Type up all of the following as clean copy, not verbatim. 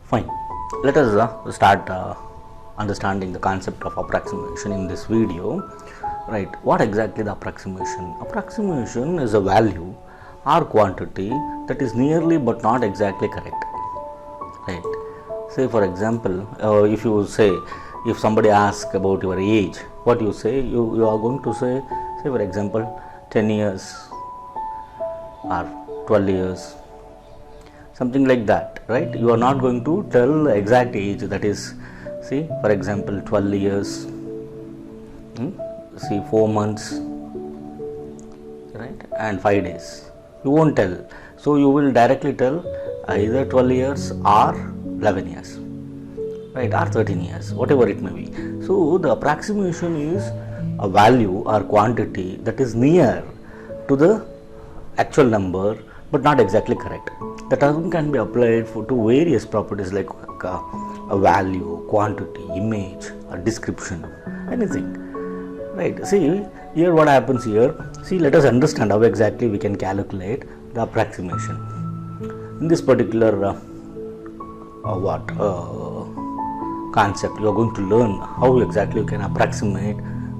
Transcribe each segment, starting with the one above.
Fine. Let us start understanding the concept of approximation in this video. Right. What exactly the approximation? Approximation is a value or quantity that is nearly but not exactly correct. Right. Say for example, if you say, if somebody asks about your age, what you say? You are going to say for example 10 years or 12 years, something like that, right? You are not going to tell the exact age, that is, see for example 12 years, 4 months, right, and 5 days. You won't tell. So you will directly tell either 12 years or 11 years, right, or 13 years, whatever it may be. So the approximation is a value or quantity that is near to the actual number but not exactly correct. The term can be applied to various properties like a value, quantity, image, a description, anything. Right. See here what happens here. See, let us understand how exactly we can calculate the approximation. In this particular concept, you are going to learn how exactly you can approximate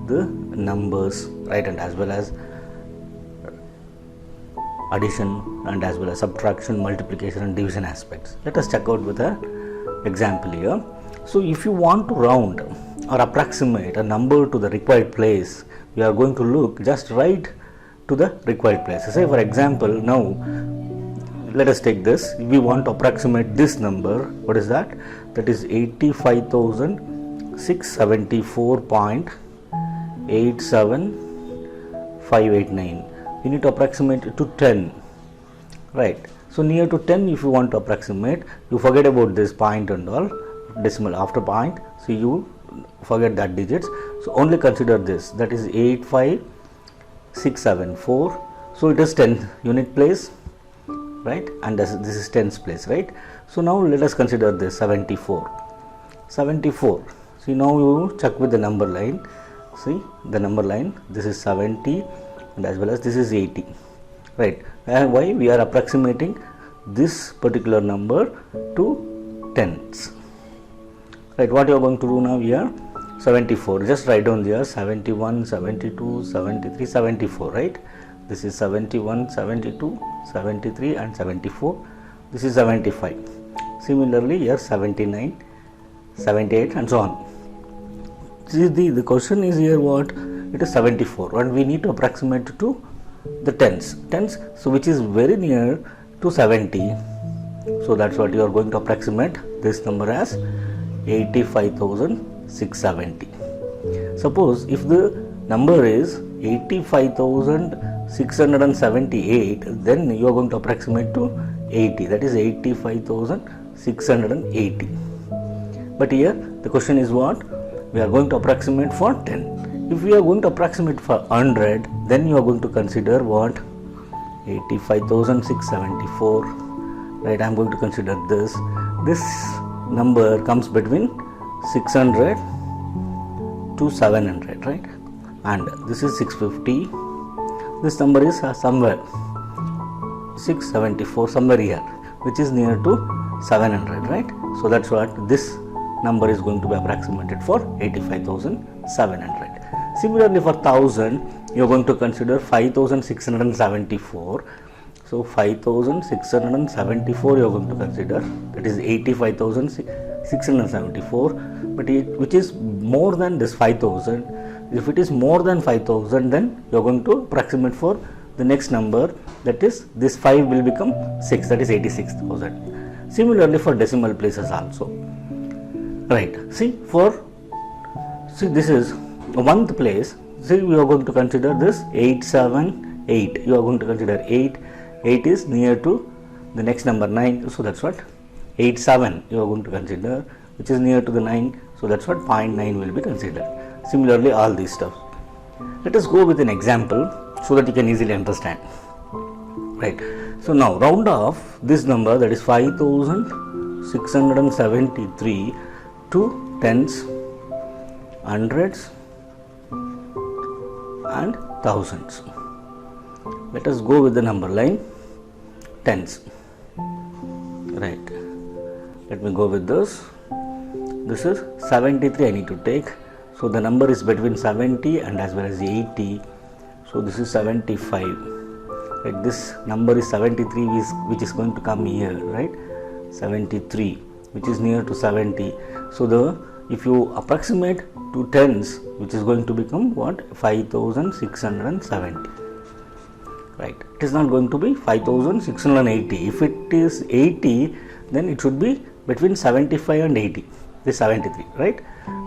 the numbers, right, and as well as addition and as well as subtraction, multiplication and division aspects. Let us check out with an example here. So if you want to round or approximate a number to the required place, we are going to look just right to the required place. Say for example, now let us take this. We want to approximate this number. What is that? That is 85,674.87589. We need to approximate it to 10, right? So near to 10, if you want to approximate, you forget about this point and all, decimal after point, so you forget that digits. So only consider this, that is 85674. So it is 10 unit place, right, and this is tens place, right? So now let us consider this 74. See, now you check with the number line. See the number line, this is 70 and as well as this is 80, right? And why we are approximating this particular number to tens, right? What you are going to do now here? 74, just write down there 71, 72, 73, 74, right? This is 71, 72, 73 and 74. This is 75. Similarly here 79, 78 and so on. See, the question is here what? It is 74 and we need to approximate to the tens, so which is very near to 70. So that's what you are going to approximate this number as 85,670. Suppose if the number is 85,678, then you are going to approximate to 80, that is 85,680. But here the question is what? We are going to approximate for 10. If we are going to approximate for 100, then you are going to consider what? 85,674, right? I am going to consider this. This number comes between 600 to 700, right? And this is 650. This number is somewhere 674, somewhere here, which is near to 700, right? So that's what this number is going to be approximated for, 85,700. Similarly for 1000, you are going to consider 5,674. So 5,674 you are going to consider, that is 85,674, but which is more than this 5,000. If it is more than 5,000, then you are going to approximate for the next number, that is this 5 will become 6, that is 86,000. Similarly for decimal places also, right? See this is a 1th place. See, we are going to consider this 878. You are going to consider 8 is near to the next number 9, so that's what 87 you are going to consider, which is near to the 9, so that's what 0.9 will be considered. Similarly all these stuff. Let us go with an example so that you can easily understand, right? So now round off this number, that is 5,673 to tens, hundreds and thousands. Let us go with the number line tens, right? Let me go with this. This is 73 I need to take. So the number is between 70 and as well as 80. So this is 75. Right? This number is 73 which is going to come here, right? 73 which is near to 70. So if you approximate to tens, which is going to become what? 5670. Right? It is not going to be 5680. If it is 80, then it should be between 75 and 80. This is 73, right?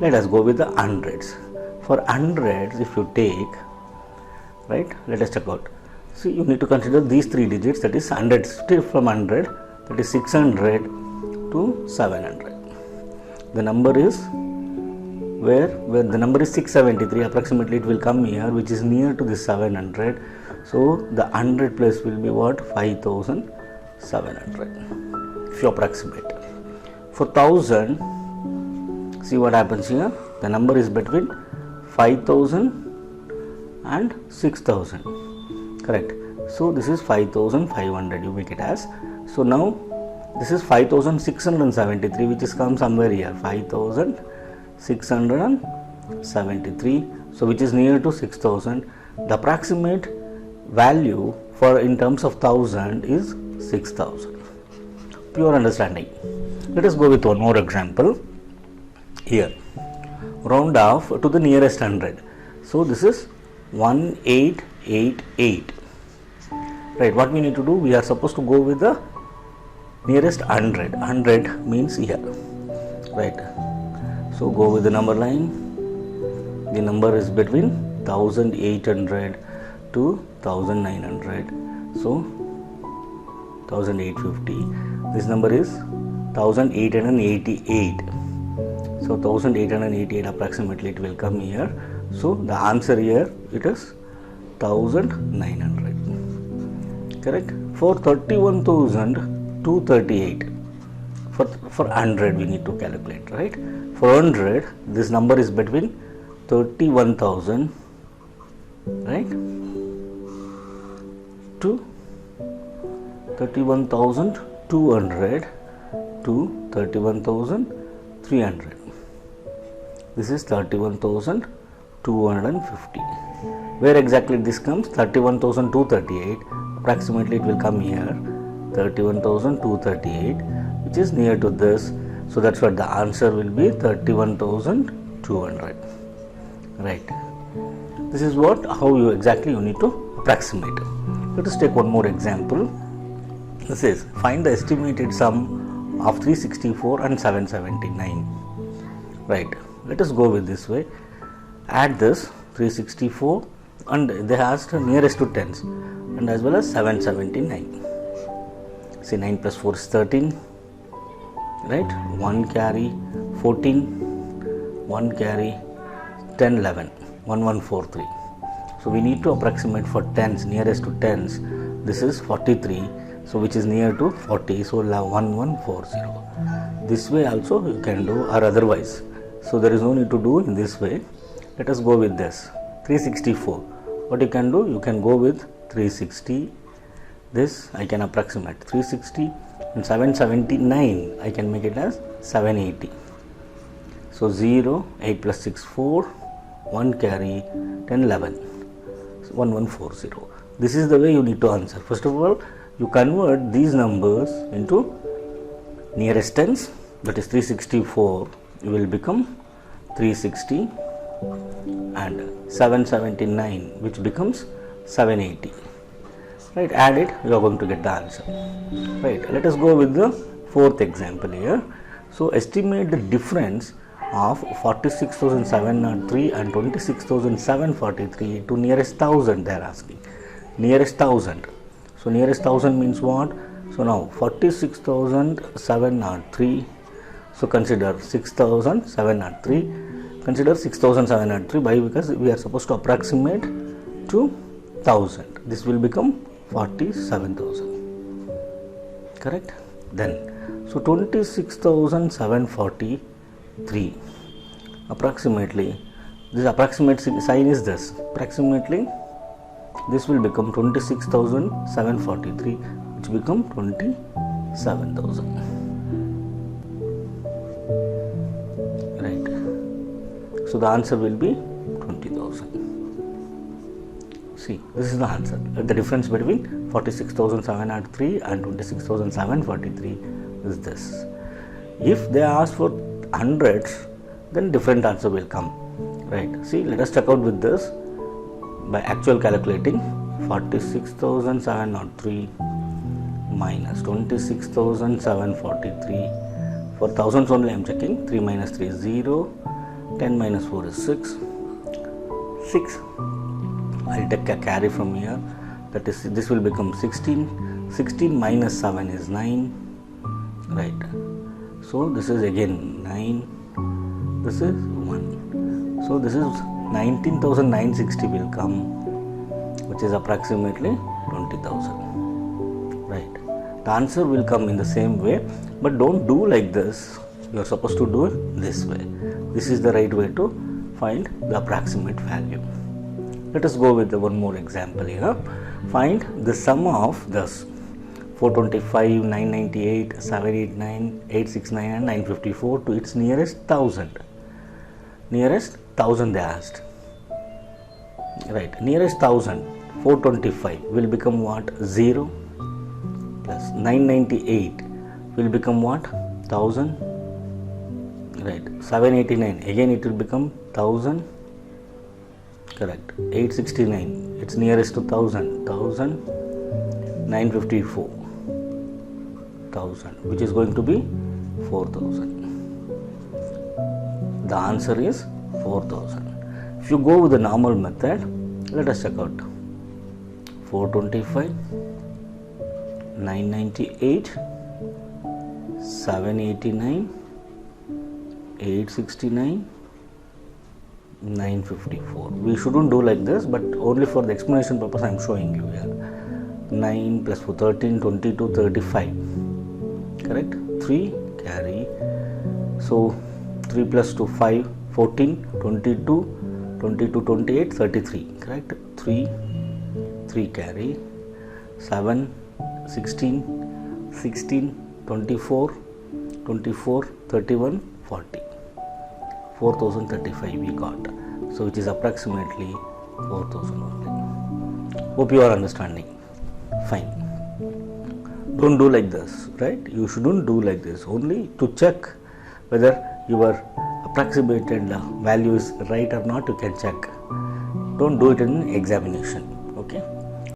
Let us go with the hundreds. For hundreds, if you take, right, let us check out. See, you need to consider these three digits, that is 100, still from 100, that is 600 to 700. The number is where the number is 673, approximately it will come here, which is near to this 700. So the 100 place will be what? 5700, if you approximate. For 1000, see what happens here. The number is between 5000 and 6000. Correct. So this is 5500, you make it as. So now this is 5673, which is come somewhere here, 5673. So which is near to 6000. The approximate value for in terms of 1000 is 6000. Pure understanding. Let us go with one more example. Here, round off to the nearest 100. So this is 1888. Right, what we need to do, we are supposed to go with the nearest 100. 100 means here, right? So go with the number line. The number is between 1800 to 1900. So 1850. This number is 1888. So 1888 approximately it will come here. So the answer here it is 1900. Correct. For 31,238, for 100 we need to calculate, right? For 100, this number is between 31,000, right, to 31,200 to 31,300. This is 31,250. Where exactly this comes? 31,238. Approximately it will come here, 31,238, which is near to this. So that's what the answer will be, 31,200. Right. This is how you exactly need to approximate. Let us take one more example. This is find the estimated sum of 364 and 779. Right. Let us go with this way. Add this 364 and they asked nearest to tens and as well as 779. See, 9 plus 4 is 13, right? 1 carry 14, 1 carry 10, 11, 1143. So we need to approximate for tens, nearest to tens. This is 43, so which is near to 40, so we'll have 1140. This way also you can do, or otherwise. So there is no need to do in this way. Let us go with this 364. What you can do, you can go with 360. This I can approximate 360 and 779 I can make it as 780. So 0, 8 plus 6, 4, 1 carry 10, 11, 1140. This is the way you need to answer. First of all, you convert these numbers into nearest tens, that is 364 will become 360 and 779 which becomes 780. Right, add it, you are going to get the answer. Right, let us go with the fourth example here. So estimate the difference of 46,703 and 26,743 to nearest 1000 they are asking. Nearest 1000. So nearest 1000 means what? So now 46,703. So consider 6,703. Consider 6,703 by, because we are supposed to approximate to 1000. This will become 47,000. Correct? Then, so 26,743 approximately, this approximate sign is this. Approximately, this will become 26,743, which become 27,000. So the answer will be 20,000. See, this is the answer. The difference between 46,703 and 26,743 is this. If they ask for hundreds, then different answer will come, right? See, let us check out with this by actual calculating. 46,703 minus 26,743. For thousands only I am checking. 3 minus 3 is 0. 10 minus 4 is 6. 6. I'll take a carry from here. That is, this will become 16. 16 minus 7 is 9. Right. So this is again 9. This is 1. So this is 19,960 will come, which is approximately 20,000. Right. The answer will come in the same way, but don't do like this. You are supposed to do it this way. This is the right way to find the approximate value. Let us go with one more example here. Find the sum of this 425, 998, 789, 869 and 954 to its nearest 1000. Nearest 1000 they asked. Right. Nearest 1000. 425 will become what? 0 plus 998 will become what? 1000. Right. 789 again it will become 1000. Correct. 869 it's nearest to 1000. 1000. 954 1000, which is going to be 4000. The answer is 4000. If you go with the normal method, let us check out. 425, 998, 789, 869, 954. We shouldn't do like this, but only for the explanation purpose I am showing you here. 9 plus 4, 13, 22, 35. Correct? 3 carry. So 3 plus 2, 5, 14, 22, 22, 28, 33. Correct? 3 carry. 7, 16, 16, 24, 24, 31, 40. 4035 we got. So which is approximately 4000 only. Hope you are understanding. Fine. Don't do like this, right? You shouldn't do like this. Only to check whether your approximated value is right or not, you can check. Don't do it in examination. Okay.